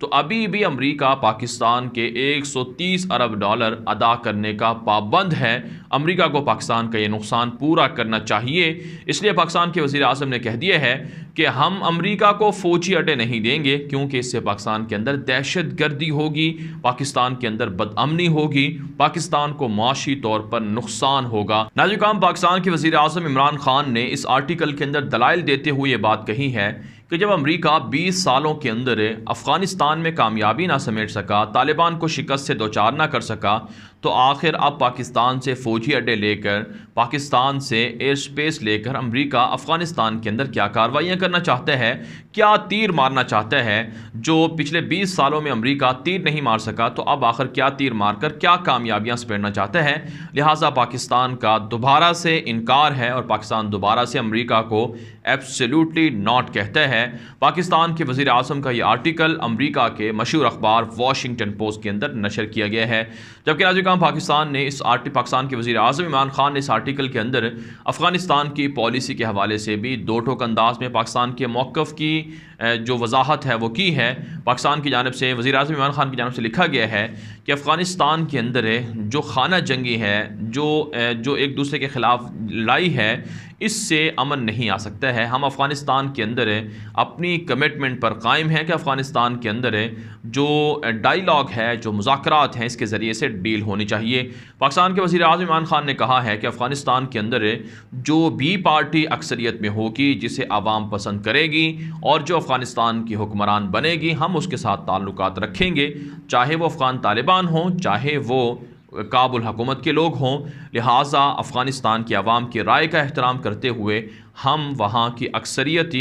تو ابھی بھی امریکہ پاکستان کے $130 ارب ادا کرنے کا پابند ہے۔ امریکہ کو پاکستان کا یہ نقصان پورا کرنا چاہیے، اس لیے پاکستان کے وزیر اعظم نے کہہ دیا ہے کہ ہم امریکہ کو فوجی اڈے نہیں دیں گے، کیونکہ اس سے پاکستان کے اندر دہشت گردی ہوگی، پاکستان کے اندر بدامنی ہوگی، پاکستان کو معاشی طور پر نقصان ہوگا۔ ناظرین، پاکستان کے وزیر اعظم عمران خان نے اس آرٹیکل کے اندر دلائل دیتے ہوئے یہ بات کہی ہے کہ جب امریکہ 20 سالوں کے اندر افغانستان میں کامیابی نہ سمیٹ سکا، طالبان کو شکست سے دوچار نہ کر سکا، تو آخر اب پاکستان سے فوجی اڈے لے کر، پاکستان سے ایئر سپیس لے کر امریکہ افغانستان کے اندر کیا کارروائیاں کرنا چاہتا ہے، کیا تیر مارنا چاہتا ہے؟ جو پچھلے 20 سالوں میں امریکہ تیر نہیں مار سکا، تو اب آخر کیا تیر مار کر کیا کامیابیاں سمیٹنا چاہتا ہے؟ لہٰذا پاکستان کا دوبارہ سے انکار ہے اور پاکستان دوبارہ سے امریکہ کو ایبسلیوٹلی ناٹ کہتا ہے۔ پاکستان کے وزیر اعظم کا یہ آرٹیکل امریکہ کے مشہور اخبار واشنگٹن پوسٹ کے اندر نشر کیا گیا ہے، جبکہ ناظرین پاکستان کے وزیر اعظم عمران خان نے اس آرٹیکل کے اندر افغانستان کی پالیسی کے حوالے سے بھی دو ٹوک انداز میں پاکستان کے موقف کی جو وضاحت ہے وہ کی ہے۔ پاکستان کی جانب سے وزیر اعظم عمران خان کی جانب سے لکھا گیا ہے کہ افغانستان کے اندر جو خانہ جنگی ہے، جو ایک دوسرے کے خلاف لڑائی ہے، اس سے امن نہیں آ سکتا ہے۔ ہم افغانستان کے اندر اپنی کمٹمنٹ پر قائم ہیں کہ افغانستان کے اندر جو ڈائیلاگ ہے، جو مذاکرات ہیں، اس کے ذریعے سے ڈیل ہونی چاہیے۔ پاکستان کے وزیر اعظم عمران خان نے کہا ہے کہ افغانستان کے اندر جو بھی پارٹی اکثریت میں ہوگی، جسے عوام پسند کرے گی اور جو افغانستان کی حکمران بنے گی، ہم اس کے ساتھ تعلقات رکھیں گے، چاہے وہ افغان طالبان ہوں، چاہے وہ کابل حکومت کے لوگ ہوں۔ لہٰذا افغانستان کی عوام کی رائے کا احترام کرتے ہوئے ہم وہاں کی اکثریت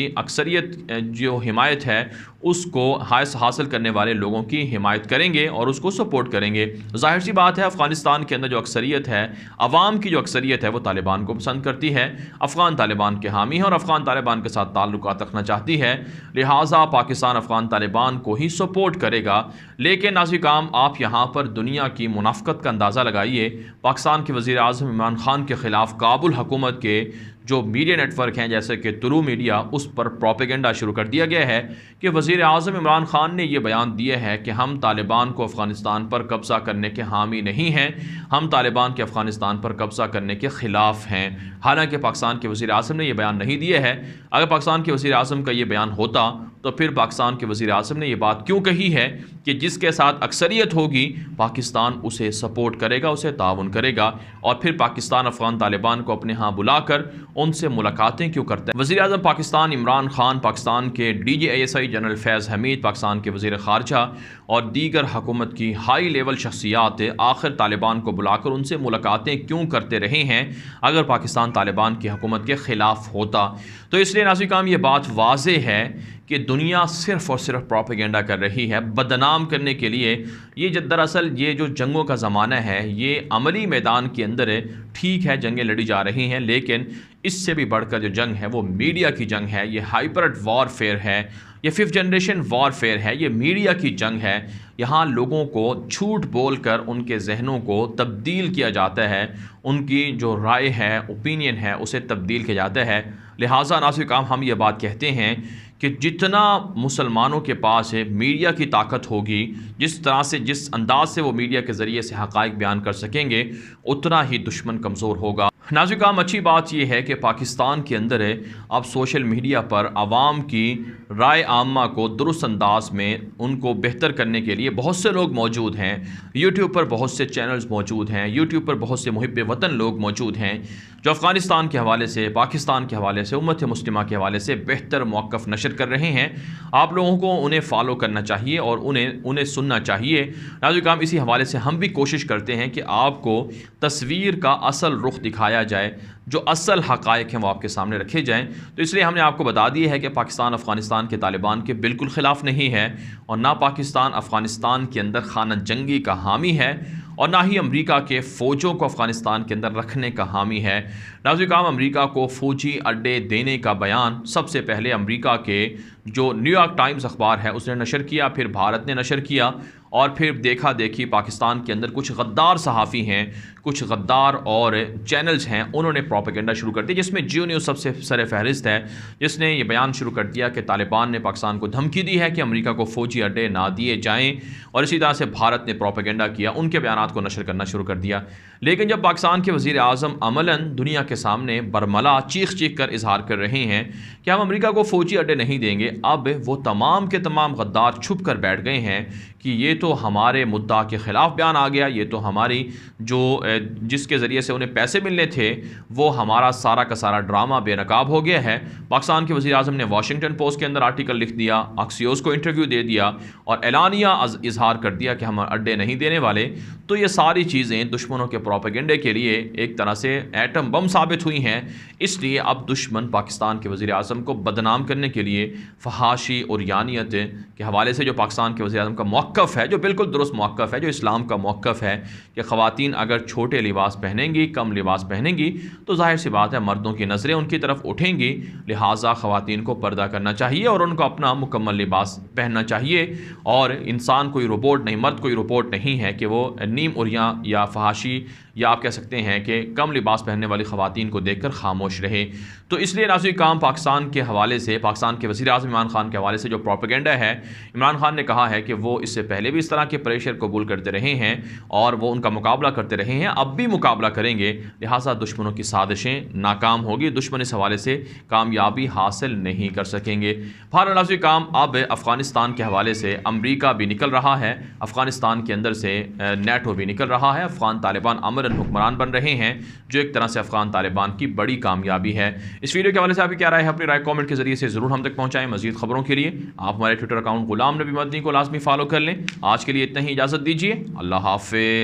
جو حمایت ہے اس کو حاصل کرنے والے لوگوں کی حمایت کریں گے اور اس کو سپورٹ کریں گے۔ ظاہر سی بات ہے، افغانستان کے اندر جو اکثریت ہے، عوام کی جو اکثریت ہے، وہ طالبان کو پسند کرتی ہے، افغان طالبان کے حامی ہے اور افغان طالبان کے ساتھ تعلقات رکھنا چاہتی ہے۔ لہٰذا پاکستان افغان طالبان کو ہی سپورٹ کرے گا۔ لیکن ناظرین، آپ یہاں پر دنیا کی منافقت کا اندازہ لگائیے۔ پاکستان کے وزیر اعظم عمران خان کے خلاف کابل حکومت کے جو میڈیا نیٹ ورک ہیں جیسے کہ ٹرو میڈیا، اس پر پروپیگنڈا شروع کر دیا گیا ہے کہ وزیر اعظم عمران خان نے یہ بیان دیا ہے کہ ہم طالبان کو افغانستان پر قبضہ کرنے کے حامی نہیں ہیں، ہم طالبان کے افغانستان پر قبضہ کرنے کے خلاف ہیں۔ حالانکہ پاکستان کے وزیر اعظم نے یہ بیان نہیں دیا ہے۔ اگر پاکستان کے وزیر اعظم کا یہ بیان ہوتا تو پھر پاکستان کے وزیر اعظم نے یہ بات کیوں کہی ہے کہ جس کے ساتھ اکثریت ہوگی پاکستان اسے سپورٹ کرے گا، اسے تعاون کرے گا، اور پھر پاکستان افغان طالبان کو اپنے ہاں بلا کر ان سے ملاقاتیں کیوں کرتا ہے؟ وزیر اعظم پاکستان عمران خان، پاکستان کے DGISI جنرل فیض حمید، پاکستان کے وزیر خارجہ اور دیگر حکومت کی ہائی لیول شخصیات آخر طالبان کو بلا کر ان سے ملاقاتیں کیوں کرتے رہے ہیں اگر پاکستان طالبان کی حکومت کے خلاف ہوتا؟ تو اس لیے ناظرین، یہ بات واضح ہے کہ دنیا صرف اور صرف پروپیگنڈا کر رہی ہے بدنام کرنے کے لیے۔ یہ دراصل یہ جو جنگوں کا زمانہ ہے، یہ عملی میدان کے اندر ہے، ٹھیک ہے جنگیں لڑی جا رہی ہیں، لیکن اس سے بھی بڑھ کر جو جنگ ہے وہ میڈیا کی جنگ ہے، یہ ہائپرڈ وار فیئر ہے، یہ 5th جنریشن وار فیئر ہے، یہ میڈیا کی جنگ ہے۔ یہاں لوگوں کو جھوٹ بول کر ان کے ذہنوں کو تبدیل کیا جاتا ہے، ان کی جو رائے ہے، اوپینین ہے، اسے تبدیل کیا جاتا ہے۔ لہٰذا ناظرین، ہم یہ بات کہتے ہیں کہ جتنا مسلمانوں کے پاس میڈیا کی طاقت ہوگی، جس انداز سے وہ میڈیا کے ذریعے سے حقائق بیان کر سکیں گے، اتنا ہی دشمن کمزور ہوگا۔ ناظرین، اچھی بات یہ ہے کہ پاکستان کے اندر اب سوشل میڈیا پر عوام کی رائے عامہ کو درست انداز میں ان کو بہتر کرنے کے لیے بہت سے لوگ موجود ہیں۔ یوٹیوب پر بہت سے چینلز موجود ہیں، یوٹیوب پر بہت سے محب وطن لوگ موجود ہیں جو افغانستان کے حوالے سے، پاکستان کے حوالے سے، امت مسلمہ کے حوالے سے بہتر موقف نشر کر رہے ہیں۔ آپ لوگوں کو انہیں فالو کرنا چاہیے اور انہیں سننا چاہیے۔ ناظرین، اسی حوالے سے ہم بھی کوشش کرتے ہیں کہ آپ کو تصویر کا اصل رخ دکھایا جائے، جو اصل حقائق ہیں وہ آپ کے سامنے رکھے جائیں۔ تو اس لیے ہم نے آپ کو بتا دیا ہے کہ پاکستان افغانستان کے طالبان کے بالکل خلاف نہیں ہے، اور نہ پاکستان افغانستان کے اندر خانہ جنگی کا حامی ہے، اور نہ ہی امریکہ کے فوجوں کو افغانستان کے اندر رکھنے کا حامی ہے۔ ناظرین، امریکہ کو فوجی اڈے دینے کا بیان سب سے پہلے امریکہ کے جو نیو یارک ٹائمز اخبار ہے اس نے نشر کیا، پھر بھارت نے نشر کیا، اور پھر دیکھا دیکھی پاکستان کے اندر کچھ غدار صحافی ہیں، کچھ غدار اور چینلز ہیں، انہوں نے پروپیگنڈا شروع کر دیا، جس میں جیو نیوز سب سے سر فہرست ہے، جس نے یہ بیان شروع کر دیا کہ طالبان نے پاکستان کو دھمکی دی ہے کہ امریکہ کو فوجی اڈے نہ دیے جائیں، اور اسی طرح سے بھارت نے پروپیگنڈا کیا، ان کے بیانات کو نشر کرنا شروع کر دیا۔ لیکن جب پاکستان کے وزیر اعظم عملاً دنیا کے سامنے برملا چیخ چیخ کر اظہار کر رہے ہیں کہ ہم امریکہ کو فوجی اڈے نہیں دیں گے، اب وہ تمام کے تمام غدار چھپ کر بیٹھ گئے ہیں کہ یہ تو ہمارے مدعا کے خلاف بیان آ گیا، یہ تو ہماری جو جس کے ذریعے سے انہیں پیسے ملنے تھے وہ ہمارا سارا کا سارا ڈرامہ بے نقاب ہو گیا ہے۔ پاکستان کے وزیر اعظم نے واشنگٹن پوسٹ کے اندر آرٹیکل لکھ دیا، اکسیوس کو انٹرویو دے دیا اور اعلانیہ اظہار کر دیا کہ ہم اڈے نہیں دینے والے۔ تو یہ ساری چیزیں دشمنوں کے پروپیگنڈے کے لیے ایک طرح سے ایٹم بم ثابت ہوئی ہیں، اس لیے اب دشمن پاکستان کے وزیر اعظم کو بدنام کرنے کے لیے فحاشی اور یانیت کے حوالے سے جو پاکستان کے وزیر اعظم کا موقف ہے، جو بالکل درست موقف ہے، جو اسلام کا موقف ہے کہ خواتین اگر چھوٹے لباس پہنیں گی، کم لباس پہنیں گی تو ظاہر سی بات ہے مردوں کی نظریں ان کی طرف اٹھیں گی، لہٰذا خواتین کو پردہ کرنا چاہیے اور ان کو اپنا مکمل لباس پہننا چاہیے، اور انسان کوئی روبوٹ نہیں، مرد کوئی روبوٹ نہیں ہے کہ وہ نیم عریاں یا فحاشی یا آپ کہہ سکتے ہیں کہ کم لباس پہننے والی خواتین کو دیکھ کر خاموش رہے۔ تو اس لیے ناظرین کام پاکستان کے حوالے سے، پاکستان کے وزیر اعظم عمران خان کے حوالے سے جو پروپیگنڈا ہے، عمران خان نے کہا ہے کہ وہ اس سے پہلے بھی اس طرح کے پریشر قبول کرتے رہے ہیں اور وہ ان کا مقابلہ کرتے رہے ہیں، اب بھی مقابلہ کریں گے، لہٰذا دشمنوں کی سازشیں ناکام ہوگی، دشمن اس حوالے سے کامیابی حاصل نہیں کر سکیں گے۔ بہرحال ناظرین کام اب افغانستان کے حوالے سے امریکہ بھی نکل رہا ہے، افغانستان کے اندر سے نیٹو بھی نکل رہا ہے، افغان طالبان امن حکمران بن رہے ہیں، جو ایک طرح سے افغان طالبان کی بڑی کامیابی ہے۔ اس ویڈیو کے حوالے سے آپ کی کیا رائے ہے؟ اپنی رائے کامنٹ کے ذریعے سے ضرور ہم تک پہنچائیں۔ مزید خبروں کے لیے آپ ہمارے ٹویٹر اکاؤنٹ غلام نبی مدنی کو لازمی فالو کر لیں۔ آج کے لیے اتنا ہی، اجازت دیجیے، اللہ حافظ۔